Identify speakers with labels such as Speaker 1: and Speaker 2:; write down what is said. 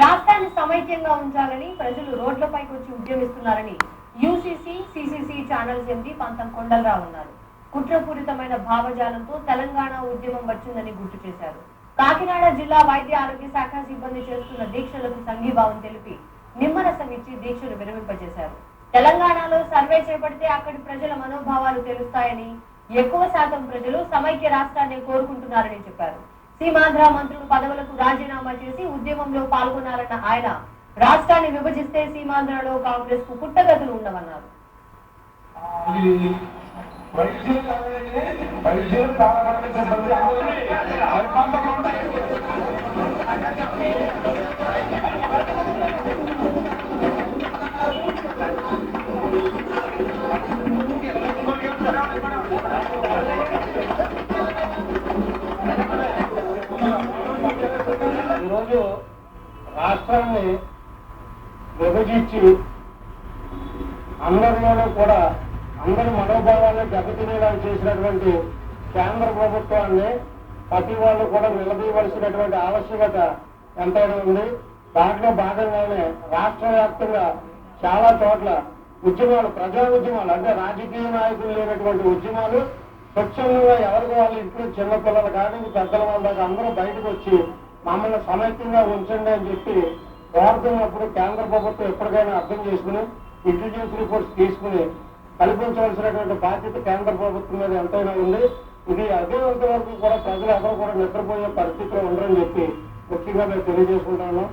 Speaker 1: రాష్ట్రాన్ని సమైక్యంగా ఉంచాలని ప్రజలు రోడ్లపైకి వచ్చి ఉద్యమిస్తున్నారని యూసీసీ సిసిసి ఛానల్స్ ఎంపీ పంతం కొండలరావు అన్నారు. కుట్రపూరితమైన భావజాలంతో తెలంగాణ ఉద్యమం వచ్చిందని గుర్తు చేశారు. కాకినాడ జిల్లా వైద్య ఆరోగ్య శాఖ సిబ్బంది చేస్తున్న దీక్షలకు సంఘీభావం తెలిపి నిమ్మరసం ఇచ్చి దీక్షలు విరమింపజేశారు. తెలంగాణలో సర్వే చేపడితే అక్కడి ప్రజల మనోభావాలు తెలుస్తాయని, ఎక్కువ శాతం ప్రజలు సమైక్య రాష్ట్రాన్ని కోరుకుంటున్నారని చెప్పారు. సీమాంధ్ర మంత్రులు పదవులకు రాజీనామా చేసి ఉద్యమంలో పాల్గొన్నారన్న ఆయన రాష్ట్రాన్ని విభజిస్తే సీమాంధ్రలో కాంగ్రెస్ కు పుట్టగతులు ఉండవన్నారు.
Speaker 2: ఈరోజు రాష్ట్రాన్ని విభజించి అందరిలోనూ కూడా అందరి మనోభావాన్ని దెబ్బతినేలా చేసినటువంటి కేంద్ర ప్రభుత్వాన్ని ప్రతి వాళ్ళు కూడా నిలదీయవలసినటువంటి ఆవశ్యకత ఎంతైనా ఉంది. దాంట్లో భాగంగానే రాష్ట్ర వ్యాప్తంగా చాలా చోట్ల ఉద్యమాలు, ప్రజా ఉద్యమాలు అంటే రాజకీయ నాయకులు లేనటువంటి ఉద్యమాలు స్వచ్ఛందంగా ఎవరికి వాళ్ళ ఇంట్లో చిన్నపిల్లలు కానీ పెద్దల వాళ్ళ దాకా అందరూ బయటకు వచ్చి మమ్మల్ని సమైక్యంగా ఉంచండి అని చెప్పి కోరుతున్నప్పుడు కేంద్ర ప్రభుత్వం ఎప్పటికైనా అర్థం చేసుకుని ఇంటెలిజెన్స్ రిపోర్ట్స్ తీసుకుని కల్పించవలసినటువంటి బాధ్యత కేంద్ర ప్రభుత్వం మీద ఎంతైనా ఉంది. ఇది అదేంత వరకు కూడా ప్రజలు ఎవరు కూడా నిద్రపోయే పరిస్థితిలో ఉండరని చెప్పి ముఖ్యంగా మేము తెలియజేసుకుంటాను.